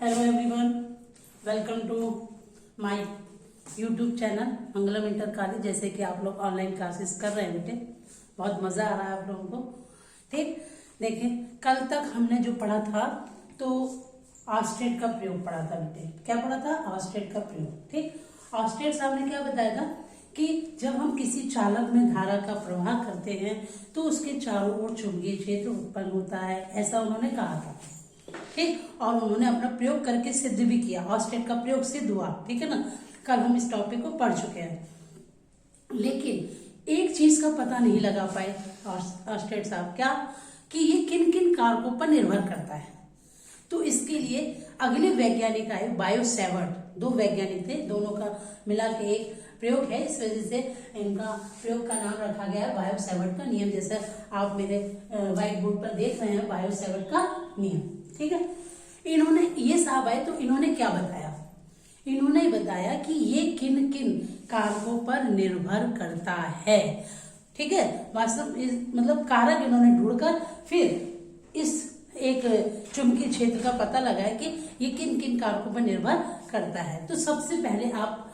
Hello everyone, welcome to my YouTube channel Mangalam inter college. जैसे कि आप लोग ऑनलाइन क्लासेस कर रहे हैं बेटे, बहुत मज़ा आ रहा है आप लोगों को। ठीक, देखिए कल तक हमने जो पढ़ा था तो ऑस्टेट का प्रयोग पढ़ा था बेटे। क्या पढ़ा था? ऑस्टेट का प्रयोग। ठीक, ऑस्टेट साहब ने क्या बताया था कि जब हम किसी चालक में धारा का प्रवाह करते हैं तो उसके चारों ओर चुंबकीय क्षेत्र उत्पन्न होता है, ऐसा उन्होंने कहा था। ठीक, और उन्होंने अपना प्रयोग करके सिद्ध भी किया, ऑस्टेट का प्रयोग सिद्ध हुआ। ठीक है ना, कल हम इस टॉपिक को पढ़ चुके हैं। लेकिन एक चीज का पता नहीं लगा पाए ऑस्टेट साहब, क्या कि ये किन किन कारकों पर निर्भर करता है। तो इसके लिए अगले वैज्ञानिक आए, बायो सेवर्ट। दो वैज्ञानिक थे, दोनों का मिला के एक प्रयोग है, इस वजह से इनका प्रयोग का नाम रखा गया है बायो सेवर्ट का नियम। जैसे आप मेरे व्हाइट बोर्ड पर देख रहे हैं बायो सेवर्ट का नियम। ठीक है, इन्होंने ये साहब आए तो इन्होंने क्या बताया? इन्होंने बताया कि ये किन किन कारकों पर निर्भर करता है। ठीक है, वास्तव मतलब कारक इन्होंने ढूंढकर फिर इस एक चुंबकीय क्षेत्र का पता लगाया कि ये किन किन कारकों पर निर्भर करता है। तो सबसे पहले आप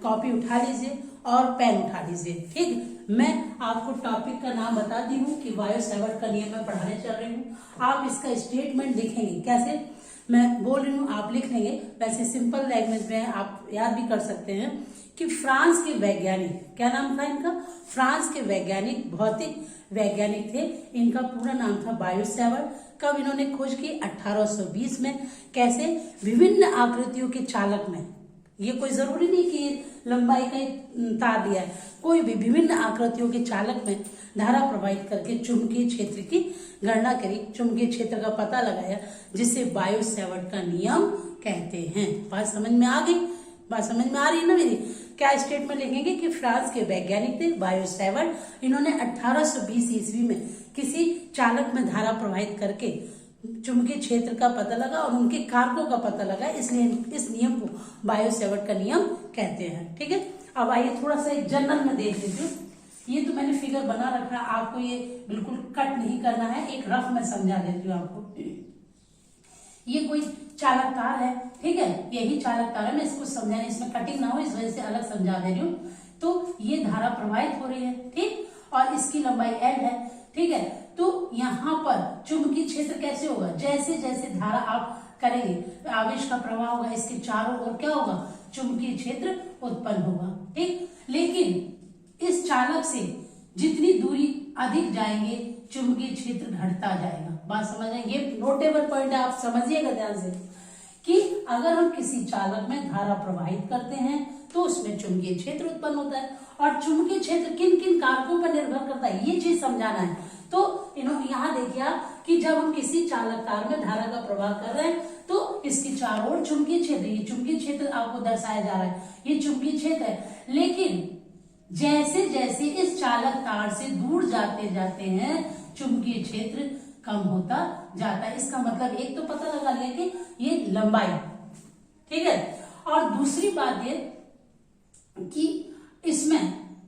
कॉपी उठा लीजिए और पेन उठा लीजिए। ठीक, मैं आपको टॉपिक का नाम बताती हूँ कि बायो सेवर्ट का नियम मैं पढ़ाने चल रही हूँ। आप इसका स्टेटमेंट लिखेंगे। कैसे? मैं बोल रही हूँ, आप लिख लेंगे। वैसे सिंपल लैंग्वेज में आप याद भी कर सकते हैं कि फ्रांस के वैज्ञानिक, क्या नाम था इनका? फ्रांस के वैज्ञानिक, भौतिक वैज्ञानिक थे। इनका पूरा नाम था बायो सेवर्ट। कब इन्होंने खोज की? 1820 में। कैसे? विभिन्न आकृतियों के चालक में, ये कोई जरूरी नहीं कि लंबाई का तार दिया है, कोई भी विभिन्न आकृतियों के चालक में धारा प्रवाहित करके चुंबकीय क्षेत्र की गणना करी, चुंबकीय क्षेत्र का पता लगाया, जिसे बायो सेवर्ट का नियम कहते हैं। बात समझ में आ गई? बात समझ में आ रही है ना मेरी? क्या स्टेटमेंट लिखेंगे कि फ्रांस के वैज्ञानिक थे बायो सेवर्ट। इन्होंने 1820 ईस्वी में किसी चालक में धारा प्रवाहित करके चुंबकीय क्षेत्र का पता लगा और उनके कारकों का पता लगा, इसलिए इस नियम को बायो सेवर्ट का नियम कहते हैं। ठीक है, अब आइए थोड़ा सा एक जनरल में देख लेते हैं। ये तो मैंने फिगर बना रखा है, आपको ये बिल्कुल कट नहीं करना है, एक रफ में समझा देती हूँ आपको। ये कोई चालक तार है, ठीक है, यही चालक तार है। मैं इसको समझाने, इसमें कटिंग ना हो इस वजह से अलग समझा दे रही हूँ। तो ये धारा प्रवाहित हो रही है, ठीक, और इसकी लंबाई L है। ठीक है, तो यहाँ पर चुंबकीय क्षेत्र कैसे होगा? जैसे जैसे धारा आप करेंगे, आवेश का प्रवाह होगा, इसके चारों ओर क्या होगा? चुंबकीय क्षेत्र उत्पन्न होगा। ठीक, लेकिन इस चालक से जितनी दूरी अधिक जाएंगे चुंबकीय क्षेत्र घटता जाएगा। बात समझ रहे हैं? ये नोटेबल पॉइंट है, आप समझिएगा ध्यान से कि अगर हम किसी चालक में धारा प्रवाहित करते हैं तो उसमें चुंबकीय क्षेत्र उत्पन्न होता है, और चुंबकीय क्षेत्र किन किन कारकों पर निर्भर करता है, ये चीज समझाना है। तो यहाँ देखिए आप कि जब हम किसी चालक तार में धारा का प्रवाह कर रहे हैं तो इसके चारों ओर चुंबकीय क्षेत्र, ये चुंबकीय क्षेत्र आपको दर्शाया जा रहा है, ये चुंबकीय क्षेत्र है। लेकिन जैसे जैसे इस चालक तार से दूर जाते जाते हैं चुंबकीय क्षेत्र कम होता जाता है। इसका मतलब एक तो पता लगा लिया कि ये लंबाई, ठीक है, और दूसरी बात ये कि इसमें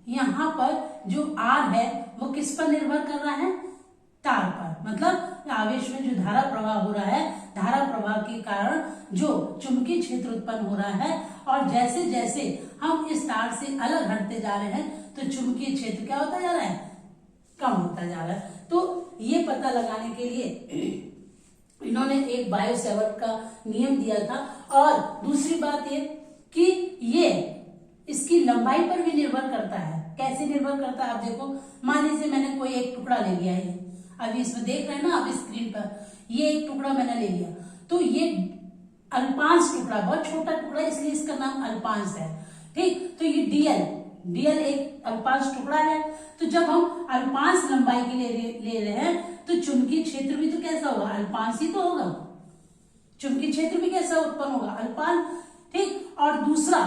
यहाँ पर जो R है वो किस पर निर्भर कर रहा है? तार पर। मतलब आवेश में जो धारा प्रवाह हो रहा है, धारा प्रवाह के कारण जो चुंबकीय क्षेत्र उत्पन्न हो रहा है, और जैसे जैसे हम इस तार से अलग हटते जा रहे हैं तो चुंबकीय क्षेत्र क्या होता जा रहा है? कम होता जा रहा है। तो ये पता लगाने के लिए इन्होंने एक बायो सेवर्ट का नियम दिया था। और दूसरी बात ये कि ये इसकी लंबाई पर भी निर्भर करता है। कैसे निर्भर करता है? आप देखो, मान लीजिए मैंने कोई एक टुकड़ा ले लिया है, अभी इसमें देख रहे हैं ना आप स्क्रीन पर, ये एक टुकड़ा मैंने ले लिया, तो ये अल्पांश टुकड़ा, बहुत छोटा टुकड़ा, इसलिए इसका नाम अल्पांश है। ठीक, तो ये डीएल एक अल्पांश टुकड़ा है। तो जब हम अल्पांश लंबाई के लिए ले रहे हैं तो चुंबकीय क्षेत्र भी तो कैसा होगा? अल्पांश ही तो होगा। चुंबकीय क्षेत्र भी कैसा उत्पन्न होगा? अल्पांश। ठीक, और दूसरा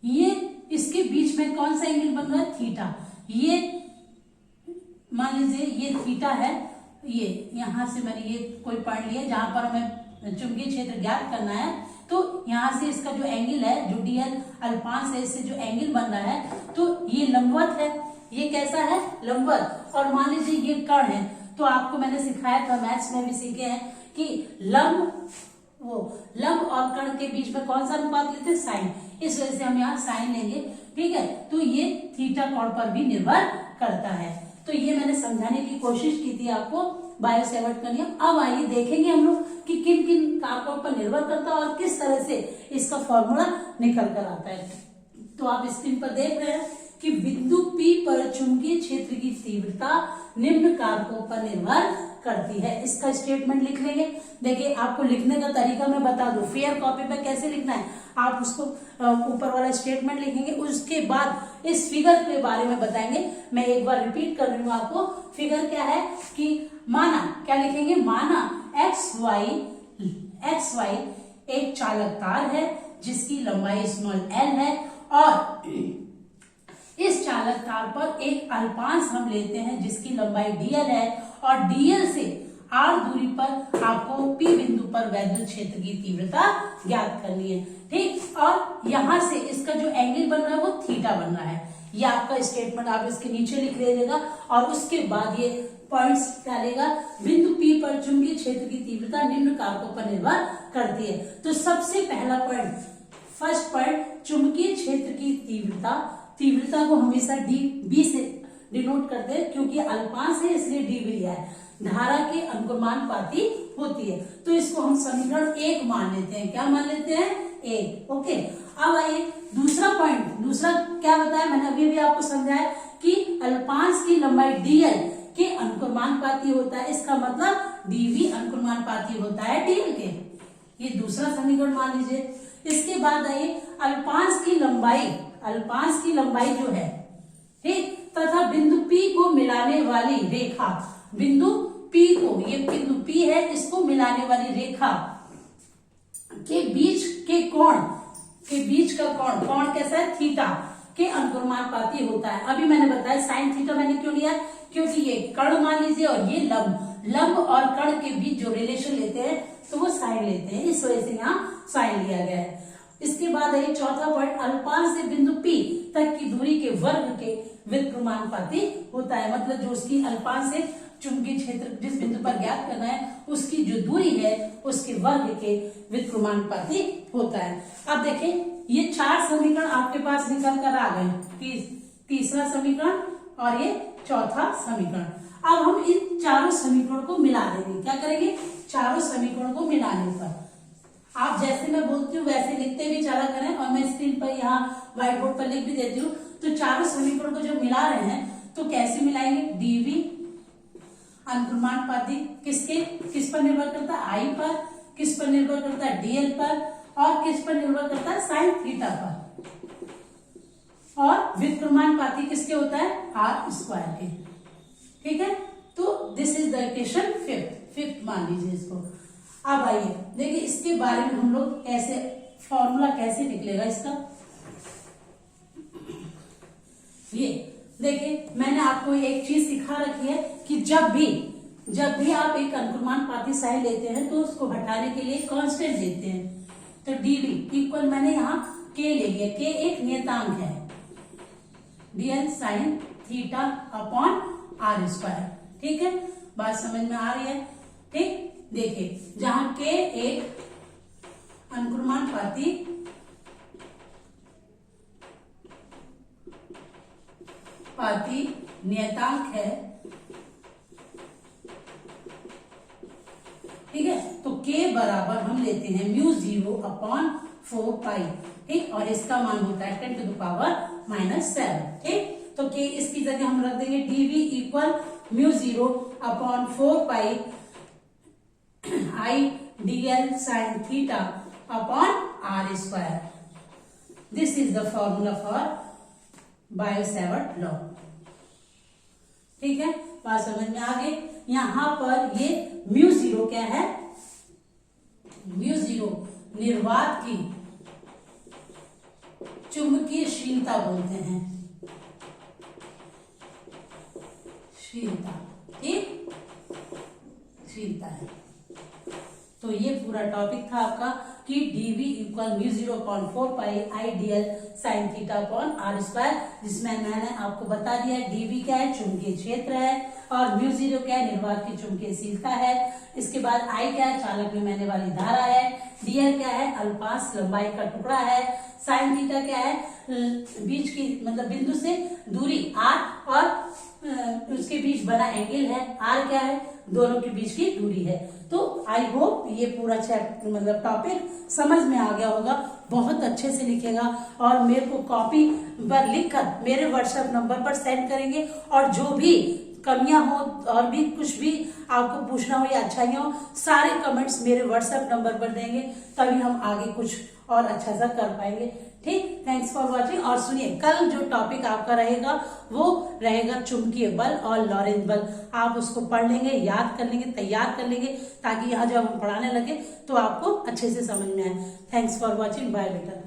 ये इसके बीच में कौन सा एंगल बन रहा है? थीटा। ये मान लीजिए ये थीटा है, ये यहां से मैंने ये कोई पॉइंट लिया जहां पर हमें चुंबकीय क्षेत्र ज्ञात करना है। तो यहां से इसका जो एंगल है, जो डीएल अल्पांश है, इससे जो एंगल बन रहा है, तो ये लंबवत है। ये कैसा है? लंबवत। और मान लीजिए ये कर्ण है, तो आपको मैंने सिखाया था, मैथ्स में भी सीखे हैं कि लंब वो लंब और कण के बीच में कौन सा अनुपात लेते हैं, साइन, इस वजह से हम यहाँ साइन लेंगे, ठीक है। तो ये थीटा कोण पर भी निर्भर करता है। तो ये मैंने समझाने की कोशिश की थी आपको बायो सेवर्ट का नियम। अब आइए देखेंगे हम लोग कि किन किन कारकों पर निर्भर करता है और किस तरह से इसका फॉर्मूला निकल कर आता है। तो आप स्क्रीन पर देख रहे हैं कि बिंदु P पर चुंबकीय क्षेत्र की तीव्रता निम्न कारकों पर निर्भर करती है। इसका स्टेटमेंट लिख लेंगे। देखिए आपको लिखने का तरीका मैं बता दूं, फेयर कॉपी पे कैसे लिखना है, आप उसको ऊपर वाला स्टेटमेंट लिखेंगे, उसके बाद इस फिगर के बारे में बताएंगे। मैं एक बार रिपीट कर रही हूँ आपको। फिगर क्या है कि माना, क्या लिखेंगे, माना एक्स वाई एक चालक तार है जिसकी लंबाई स्मॉल l है और इस चालक तार पर एक अल्पांश हम लेते हैं जिसकी लंबाई dl है और dl से r दूरी पर आपको P बिंदु पर वैद्युत क्षेत्र की तीव्रता ज्ञात करनी है, ठीक। और यहां से इसका जो एंगल बन रहा है वो थीटा बन रहा है। ये आपका स्टेटमेंट आप इसके नीचे लिख लीजिएगा और उसके बाद ये पॉइंट्स डालेगा। बिंदु P पर चुंबकीय क्षेत्र की तीव्रता निम्न कारकों पर निर्भर करती है। तो सबसे पहला पॉइंट, फर्स्ट पॉइंट, चुंबकीय क्षेत्र की तीव्रता को हमेशा बी से डिनोट करते हैं क्योंकि अल्पांश है इसलिए डी भी लिया है। धारा के अनुक्रमानुपाती होती है, तो इसको हम समीकरण 1 मान लेते हैं। क्या मान लेते हैं, 1, ओके। अब आइए दूसरा पॉइंट, दूसरा क्या बताया मैंने अभी भी आपको समझाया कि अल्पांश की लंबाई dl के अनुक्रमानुपाती होता है। इसका मतलब dv अनुक्रमानुपाती होता है dl के। ये दूसरा समीकरण मान लीजिए। इसके बाद आइए अल्पांश की लंबाई जो है, ठीक, तथा बिंदु P को मिलाने वाली रेखा, बिंदु P को, ये बिंदु P है, इसको मिलाने वाली रेखा के बीच के कोण, के बीच का कोण कैसा है, थीटा के अनुक्रमानुपाती होता है। अभी मैंने बताया साइन थीटा मैंने क्यों लिया, क्योंकि ये कर्ण मान लीजिए और ये लंब और कर्ण के बीच जो रिलेशन लेते हैं तो वो साइन लेते हैं, इस वजह से यहाँ साइन लिया गया है। इसके बाद है चौथा पॉइंट, अल्पांश से बिंदु P तक की दूरी के वर्ग के व्युत्क्रमानुपाती होता है। मतलब जो उसकी अल्पांश से चुंबकीय क्षेत्र जिस बिंदु पर ज्ञात करना है उसकी जो दूरी है उसके वर्ग के व्युत्क्रमानुपाती होता है। अब देखें ये 4 समीकरण आपके पास निकल कर आ गए, तीसरा समीकरण और ये चौथा समीकरण। अब हम इन चारों समीकरणों को मिला देंगे। क्या करेंगे, चारों समीकरणों को मिलाने पर आप जैसे मैं बोलती हूँ वैसे लिखते भी चला करें और मैं स्क्रीन पर यहाँ व्हाइट बोर्ड पर लिख भी देती हूँ। तो चारों समीकरणों को जब मिला रहे हैं तो कैसे मिलाएंगे, dv अनुक्रमानुपाती किस पर निर्भर करता है, I पर, किस पर निर्भर करता है, dl पर, और किस पर निर्भर करता है, साइन थीटा पर, और व्युत्क्रमानुपाती किसके होता है, r स्क्वायर के, ठीक है। तो this is the equation fifth मान लीजिए इसको। अब आइए देखिए इसके बारे में हम लोग ऐसे फॉर्मूला कैसे निकलेगा इसका। ये देखिए मैंने आपको एक चीज सिखा रखी है कि जब भी आप एक अनुक्रमानुपाती साइन लेते हैं तो उसको हटाने के लिए कांस्टेंट लेते हैं। तो dv इक्वल मैंने यहाँ k ले लिया, k एक नियतांक है, dl sine theta upon r square, ठीक है। बात समझ में आ रही है, ठीक। देखिए जहां k एक अनुक्रमानुपाती नियतांक है, ठीक है। तो k बराबर हम लेते हैं μ0 अपॉन 4 पाई, ठीक, और इसका मान होता है 10 टू द पावर -7, ठीक। तो k इसकी जगह हम रख देंगे dv equal μ0 upon 4 pi I dl sin theta upon r square. This is the formula for Biot-Savart law, ठीक है। बात समझ में आ गई। यहाँ पर ये μ0 क्या है, μ0 निर्वात की चुंबकीयशीलता बोलते हैं, शीलता, ठीक, शीलता है। तो ये पूरा टॉपिक था आपका कि dv equal μ0 upon 4 pi I dl sine theta upon r square, जिसमें मैंने आपको बता दिया dv क्या है, चुंबकीय क्षेत्र है, और μ0 क्या है, निर्वात की चुंबकीयशीलता है, इसके बाद आई क्या है, चालक में बहने वाली धारा है। dl क्या है, अल्पास लंबाई का टुकड़ा है। साइन थीटा क्या है, बीच की मतलब बिंदु से दूरी r और उसके बीच बना एंगल है। r क्या है, दोनों के बीच की दूरी है। तो आई होप ये पूरा चैप्टर मतलब टॉपिक समझ में आ गया होगा। बहुत अच्छे से लिखेगा और मेरे को कॉपी पर लिखकर मेरे व्हाट्सएप नंबर पर सेंड करेंगे, और जो भी कमियां हो और भी कुछ भी आपको पूछना हो या अच्छाइयां हो, सारे कमेंट्स मेरे व्हाट्सएप नंबर पर देंगे, तभी हम आगे कुछ और अच्छा सा कर पाएंगे। ठीक, थैंक्स फॉर वॉचिंग। और सुनिए, कल जो टॉपिक आपका रहेगा वो रहेगा चुंबकीय बल और लॉरेंज बल। आप उसको पढ़ लेंगे, याद कर लेंगे, तैयार कर लेंगे, ताकि यहाँ जब हम पढ़ाने लगे तो आपको अच्छे से समझ में आए। थैंक्स फॉर वॉचिंग, बाय बेटा।